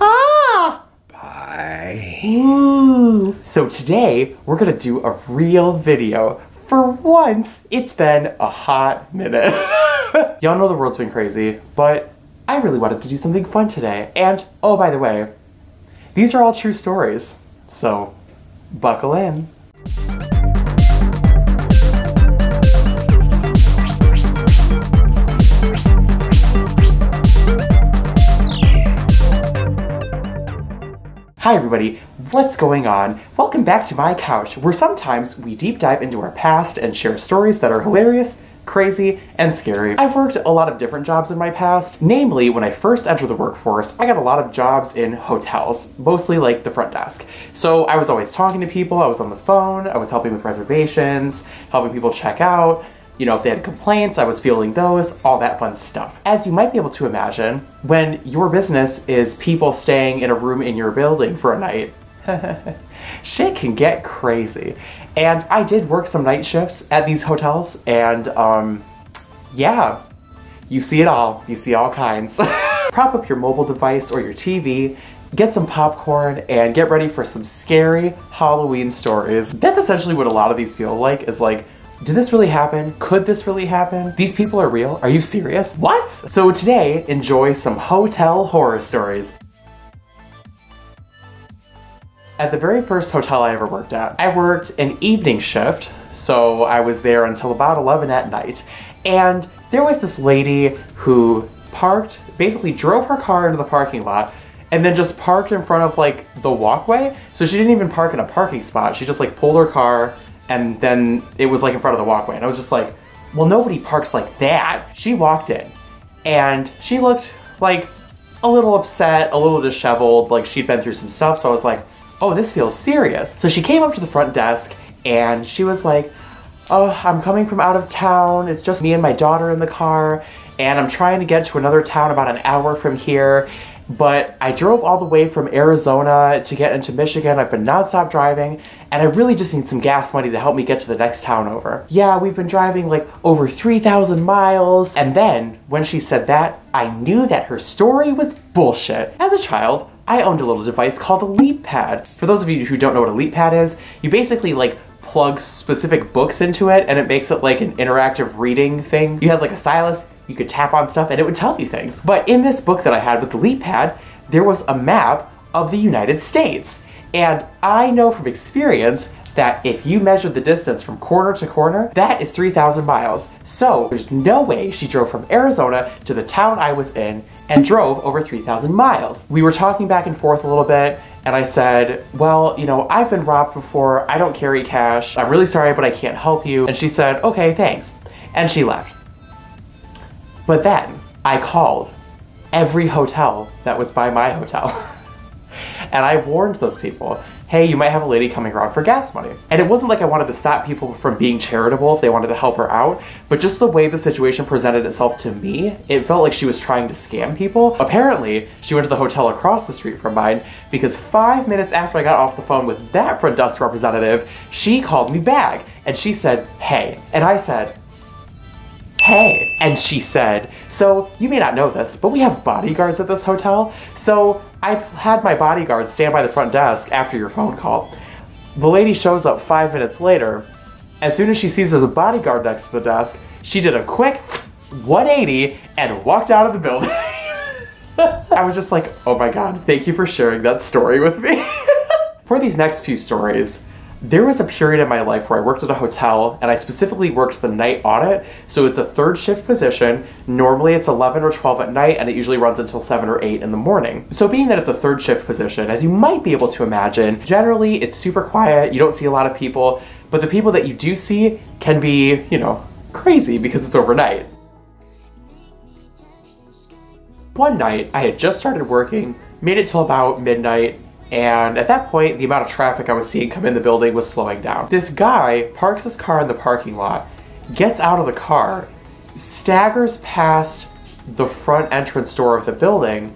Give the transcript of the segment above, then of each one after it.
Ah! Bye. Ooh. So today, we're gonna do a real video. For once, it's been a hot minute. Y'all know the world's been crazy, but I really wanted to do something fun today. And, oh, by the way, these are all true stories. So, buckle in. Hi everybody, what's going on? Welcome back to my couch, where sometimes we deep dive into our past and share stories that are hilarious, crazy, and scary. I've worked a lot of different jobs in my past. Namely, when I first entered the workforce, I got a lot of jobs in hotels, mostly like the front desk. So I was always talking to people, I was on the phone, I was helping with reservations, helping people check out. You know, if they had complaints, I was fielding those, all that fun stuff. As you might be able to imagine, when your business is people staying in a room in your building for a night, shit can get crazy. And I did work some night shifts at these hotels, and yeah, you see it all. You see all kinds. Prop up your mobile device or your TV, get some popcorn, and get ready for some scary Halloween stories. That's essentially what a lot of these feel like, is like, did this really happen? Could this really happen? These people are real? Are you serious? What? So today, enjoy some hotel horror stories. At the very first hotel I ever worked at, I worked an evening shift, so I was there until about 11 at night. And there was this lady who parked, basically drove her car into the parking lot, and then just parked in front of like the walkway. So she didn't even park in a parking spot. She just like pulled her car, and then it was like in front of the walkway. And I was just like, well, nobody parks like that. She walked in and she looked like a little upset, a little disheveled, like she'd been through some stuff. So I was like, oh, this feels serious. So she came up to the front desk and she was like, oh, I'm coming from out of town. It's just me and my daughter in the car, and I'm trying to get to another town about an hour from here. But I drove all the way from Arizona to get into Michigan. I've been nonstop driving, and I really just need some gas money to help me get to the next town over. Yeah, we've been driving like over 3,000 miles. And then when she said that, I knew that her story was bullshit. As a child, I owned a little device called a leap pad. For those of you who don't know what a leap pad is, you basically like plug specific books into it and it makes it like an interactive reading thing. You had like a stylus, you could tap on stuff and it would tell you things. But in this book that I had with the leap pad, there was a map of the United States. And I know from experience that if you measure the distance from corner to corner, that is 3,000 miles. So there's no way she drove from Arizona to the town I was in and drove over 3,000 miles. We were talking back and forth a little bit, and I said, well, you know, I've been robbed before, I don't carry cash, I'm really sorry, but I can't help you. And she said, okay, thanks. And she left. But then I called every hotel that was by my hotel. And I warned those people, hey, you might have a lady coming around for gas money. And it wasn't like I wanted to stop people from being charitable if they wanted to help her out, but just the way the situation presented itself to me, it felt like she was trying to scam people. Apparently, she went to the hotel across the street from mine because 5 minutes after I got off the phone with that front desk representative, she called me back and she said, hey. And I said, hey. And she said, so you may not know this, but we have bodyguards at this hotel. So I had my bodyguard stand by the front desk after your phone call. The lady shows up 5 minutes later. As soon as she sees there's a bodyguard next to the desk, she did a quick 180 and walked out of the building. I was just like, oh my God, thank you for sharing that story with me. For these next few stories, there was a period in my life where I worked at a hotel and I specifically worked the night audit. So it's a third shift position. Normally it's 11 or 12 at night and it usually runs until 7 or 8 in the morning. So being that it's a third shift position, as you might be able to imagine, generally it's super quiet, you don't see a lot of people, but the people that you do see can be, you know, crazy because it's overnight. One night I had just started working, made it till about midnight, and at that point, the amount of traffic I was seeing come in the building was slowing down. This guy parks his car in the parking lot, gets out of the car, staggers past the front entrance door of the building,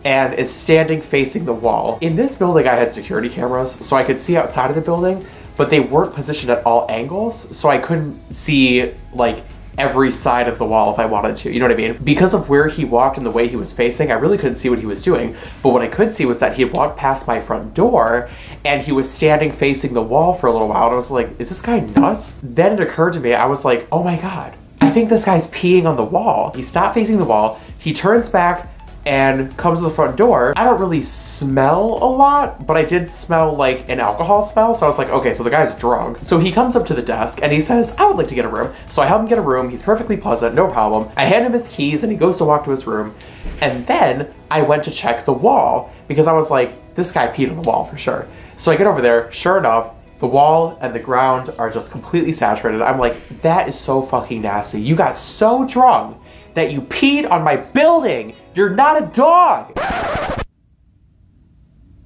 and is standing facing the wall. In this building, I had security cameras, so I could see outside of the building, but they weren't positioned at all angles, so I couldn't see, like, every side of the wall if I wanted to, you know what I mean? Because of where he walked and the way he was facing, I really couldn't see what he was doing. But what I could see was that he had walked past my front door and he was standing facing the wall for a little while. And I was like, is this guy nuts? Then it occurred to me, I was like, oh my God, I think this guy's peeing on the wall. He stopped facing the wall, he turns back and comes to the front door. I don't really smell a lot, but I did smell like an alcohol smell. So I was like, okay, so the guy's drunk. So he comes up to the desk and he says, I would like to get a room. So I help him get a room. He's perfectly pleasant, no problem. I hand him his keys and he goes to walk to his room. And then I went to check the wall because I was like, this guy peed on the wall for sure. So I get over there, sure enough, the wall and the ground are just completely saturated. I'm like, that is so fucking nasty. You got so drunk that you peed on my building. You're not a dog. I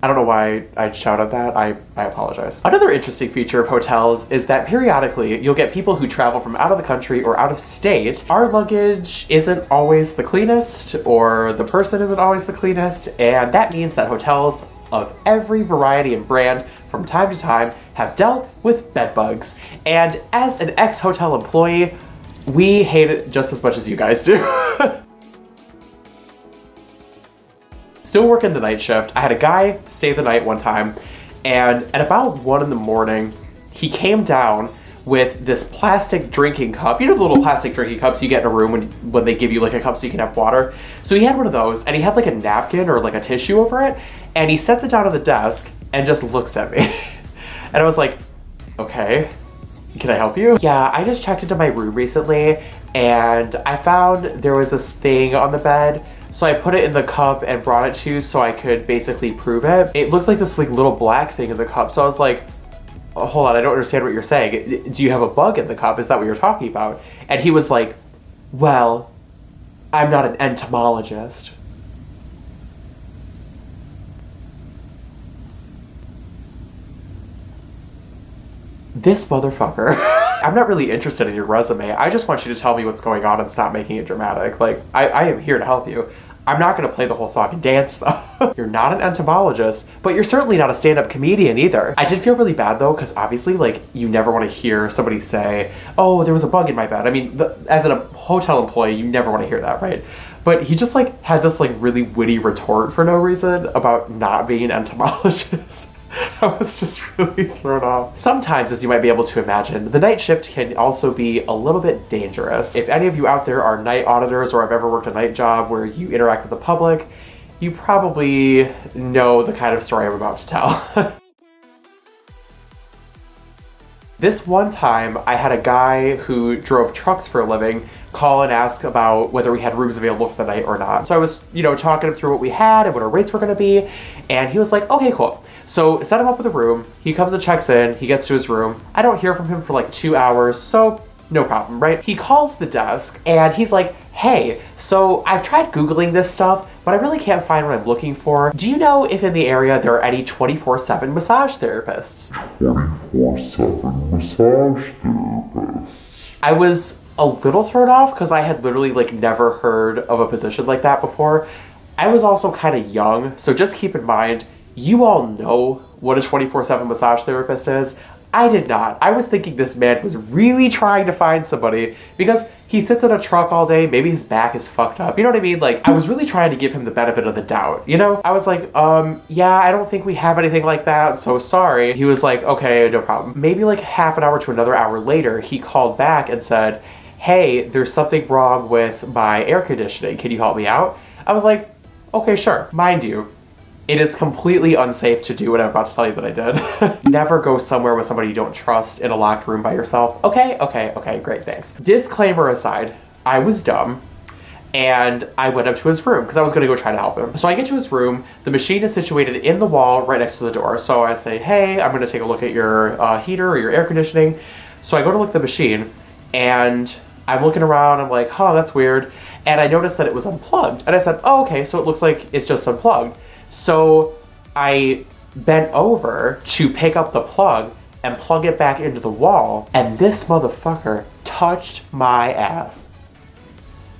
don't know why I shouted that. I apologize. Another interesting feature of hotels is that periodically you'll get people who travel from out of the country or out of state. Our luggage isn't always the cleanest, or the person isn't always the cleanest, and that means that hotels of every variety and brand from time to time have dealt with bed bugs. And as an ex-hotel employee, we hate it just as much as you guys do. Still working the night shift. I had a guy stay the night one time, and at about 1 in the morning, he came down with this plastic drinking cup. You know the little plastic drinking cups you get in a room when they give you like a cup so you can have water? So he had one of those, and he had like a napkin or like a tissue over it, and he sets it down on the desk and just looks at me. And I was like, okay, can I help you? Yeah, I just checked into my room recently and I found there was this thing on the bed. So I put it in the cup and brought it to you so I could basically prove it. It looked like this like little black thing in the cup. So I was like, oh, hold on, I don't understand what you're saying. Do you have a bug in the cup? Is that what you're talking about? And he was like, well, I'm not an entomologist. This motherfucker. I'm not really interested in your resume. I just want you to tell me what's going on and stop making it dramatic. Like, I am here to help you. I'm not gonna play the whole song and dance though. You're not an entomologist, but you're certainly not a stand-up comedian either. I did feel really bad though, because obviously like you never want to hear somebody say, oh, there was a bug in my bed. I mean, as a hotel employee, you never want to hear that, right? But he just like had this like really witty retort for no reason about not being an entomologist. I was just really thrown off. Sometimes, as you might be able to imagine, the night shift can also be a little bit dangerous. If any of you out there are night auditors or have ever worked a night job where you interact with the public, you probably know the kind of story I'm about to tell. This one time, I had a guy who drove trucks for a living call and ask about whether we had rooms available for the night or not. So I was, you know, talking him through what we had and what our rates were gonna be, and he was like, okay, cool. So set him up with a room, he comes and checks in, he gets to his room. I don't hear from him for like 2 hours, so no problem, right? He calls the desk and he's like, hey, so I've tried Googling this stuff, but I really can't find what I'm looking for. Do you know if in the area there are any 24/7 massage therapists? 24/7 massage therapists. I was a little thrown off because I had literally like never heard of a position like that before. I was also kind of young, so just keep in mind, you all know what a 24/7 massage therapist is. I did not. I was thinking this man was really trying to find somebody because he sits in a truck all day, maybe his back is fucked up, you know what I mean? Like, I was really trying to give him the benefit of the doubt, you know? I was like, yeah, I don't think we have anything like that, so sorry. He was like, okay, no problem. Maybe like half an hour to another hour later, he called back and said, hey, there's something wrong with my air conditioning. Can you help me out? I was like, okay, sure. Mind you, it is completely unsafe to do what I'm about to tell you that I did. Never go somewhere with somebody you don't trust in a locked room by yourself. Okay, great, thanks. Disclaimer aside, I was dumb and I went up to his room because I was gonna go try to help him. So I get to his room, the machine is situated in the wall right next to the door. So I say, hey, I'm gonna take a look at your heater or your air conditioning. So I go to look at the machine and I'm looking around, I'm like, huh, that's weird. And I noticed that it was unplugged. And I said, oh, okay, so it looks like it's just unplugged. So I bent over to pick up the plug and plug it back into the wall, and this motherfucker touched my ass.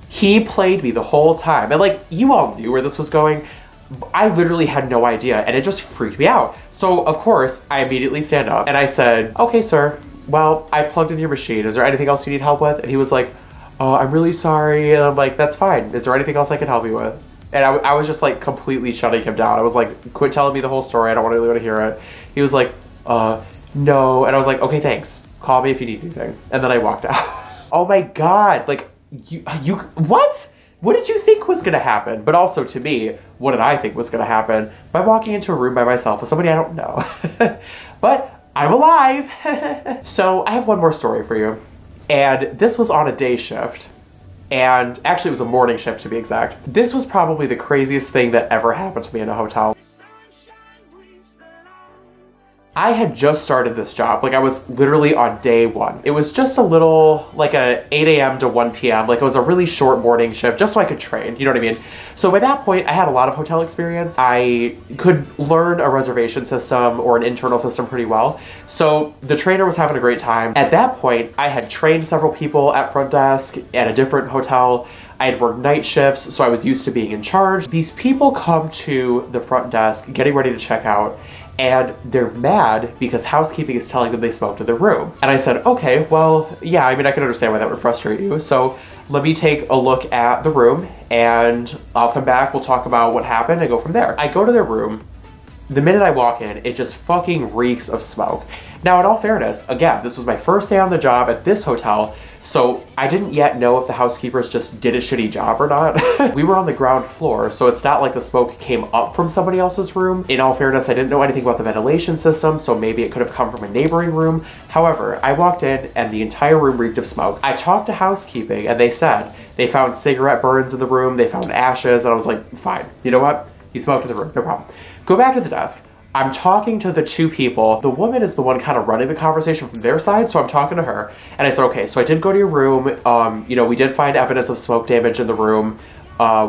He played me the whole time, and like, you all knew where this was going. I literally had no idea, and it just freaked me out. So of course, I immediately stand up and I said, okay, sir, well, I plugged in your machine. Is there anything else you need help with? And he was like, I'm really sorry. And I'm like, that's fine. Is there anything else I can help you with? And I was just like completely shutting him down. I was like, quit telling me the whole story. I don't want anyone to hear it. He was like, no. And I was like, okay, thanks. Call me if you need anything. And then I walked out. Oh my God. Like, what? What did you think was gonna happen? But also to me, what did I think was gonna happen by walking into a room by myself with somebody I don't know? But I'm alive. So I have one more story for you. And this was on a day shift. And actually it was a morning shift to be exact. This was probably the craziest thing that ever happened to me in a hotel. I had just started this job, like I was literally on day one. It was just a little, like a 8 a.m. to 1 p.m. Like it was a really short morning shift just so I could train, you know what I mean? So by that point, I had a lot of hotel experience. I could learn a reservation system or an internal system pretty well. So the trainer was having a great time. At that point, I had trained several people at front desk at a different hotel. I had worked night shifts, so I was used to being in charge. These people come to the front desk, getting ready to check out, and they're mad because housekeeping is telling them they smoked in their room. And I said, okay, well, yeah, I mean, I can understand why that would frustrate you. So let me take a look at the room and I'll come back, we'll talk about what happened and go from there. I go to their room. The minute I walk in, it just fucking reeks of smoke. Now, in all fairness, again, this was my first day on the job at this hotel, so I didn't yet know if the housekeepers just did a shitty job or not. We were on the ground floor, so it's not like the smoke came up from somebody else's room. In all fairness, I didn't know anything about the ventilation system, so maybe it could have come from a neighboring room. However, I walked in and the entire room reeked of smoke. I talked to housekeeping and they said they found cigarette burns in the room, they found ashes, and I was like, fine, you know what? You smoked in the room, no problem. Go back to the desk. I'm talking to the two people. The woman is the one kind of running the conversation from their side, so I'm talking to her. And I said, okay, so I did go to your room. You know, we did find evidence of smoke damage in the room,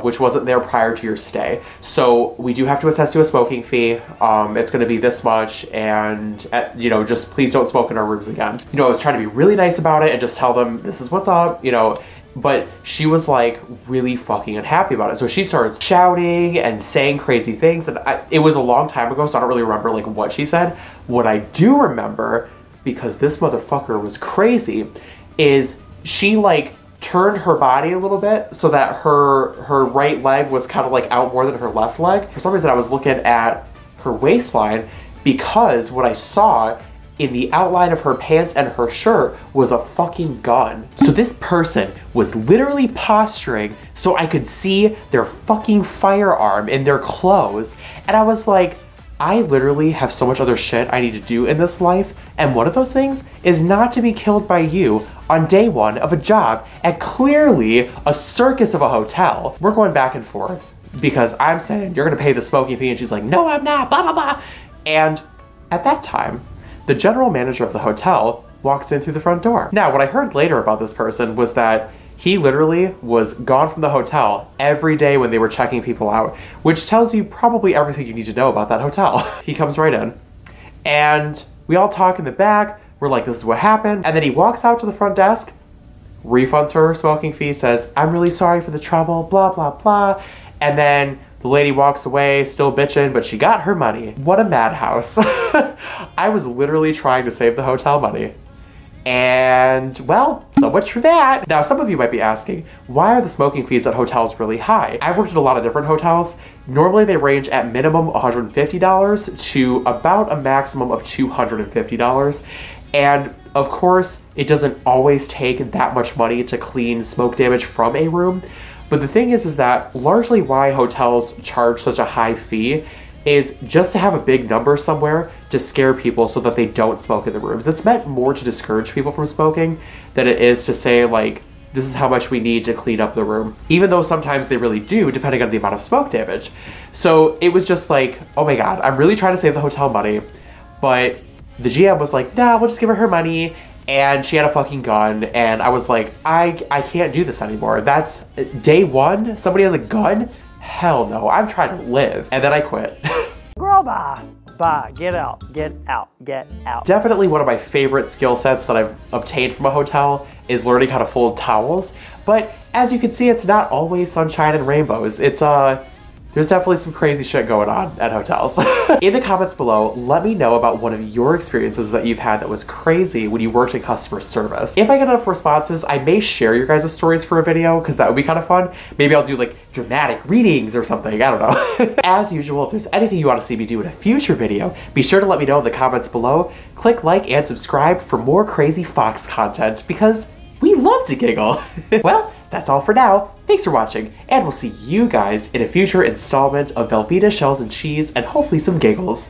which wasn't there prior to your stay. So we do have to assess you a smoking fee. It's gonna be this much, and you know, just please don't smoke in our rooms again. You know, I was trying to be really nice about it and just tell them this is what's up, you know. But she was like really fucking unhappy about it. So she starts shouting and saying crazy things. And it was a long time ago, so I don't really remember like what she said. What I do remember, because this motherfucker was crazy, is she like turned her body a little bit so that her right leg was kind of like out more than her left leg. For some reason I was looking at her waistline because what I saw in the outline of her pants and her shirt was a fucking gun. So this person was literally posturing so I could see their fucking firearm in their clothes. And I was like, I literally have so much other shit I need to do in this life. And one of those things is not to be killed by you on day one of a job at clearly a circus of a hotel. We're going back and forth because I'm saying, you're gonna pay the smoking fee. And she's like, no, I'm not, blah, blah, blah. And at that time, the general manager of the hotel walks in through the front door. Now, what I heard later about this person was that he literally was gone from the hotel every day when they were checking people out, which tells you probably everything you need to know about that hotel. He comes right in, and we all talk in the back. We're like, this is what happened. And then he walks out to the front desk, refunds her smoking fee, says, I'm really sorry for the trouble, blah, blah, blah. And then the lady walks away, still bitching, but she got her money. What a madhouse. I was literally trying to save the hotel money. And, well, so much for that. Now, some of you might be asking, why are the smoking fees at hotels really high? I've worked at a lot of different hotels. Normally, they range at minimum $150 to about a maximum of $250. And, of course, it doesn't always take that much money to clean smoke damage from a room. But the thing is that largely why hotels charge such a high fee is just to have a big number somewhere to scare people so that they don't smoke in the rooms. It's meant more to discourage people from smoking than it is to say, like, this is how much we need to clean up the room. Even though sometimes they really do, depending on the amount of smoke damage. So it was just like, oh my God, I'm really trying to save the hotel money. But the GM was like, nah, we'll just give her money. And she had a fucking gun, and I was like, I can't do this anymore. That's day one? Somebody has a gun? Hell no, I'm trying to live. And then I quit. Girl, bye, get out, get out, get out. Definitely one of my favorite skill sets that I've obtained from a hotel is learning how to fold towels. But as you can see, it's not always sunshine and rainbows. It's there's definitely some crazy shit going on at hotels. In the comments below, let me know about one of your experiences that you've had that was crazy when you worked in customer service. If I get enough responses, I may share your guys' stories for a video, because that would be kind of fun. Maybe I'll do like dramatic readings or something, I don't know. As usual, if there's anything you want to see me do in a future video, be sure to let me know in the comments below. Click like and subscribe for more crazy Fox content, because we love to giggle. Well, that's all for now. Thanks for watching, and we'll see you guys in a future installment of Velveeta Shells and Cheese and hopefully some giggles.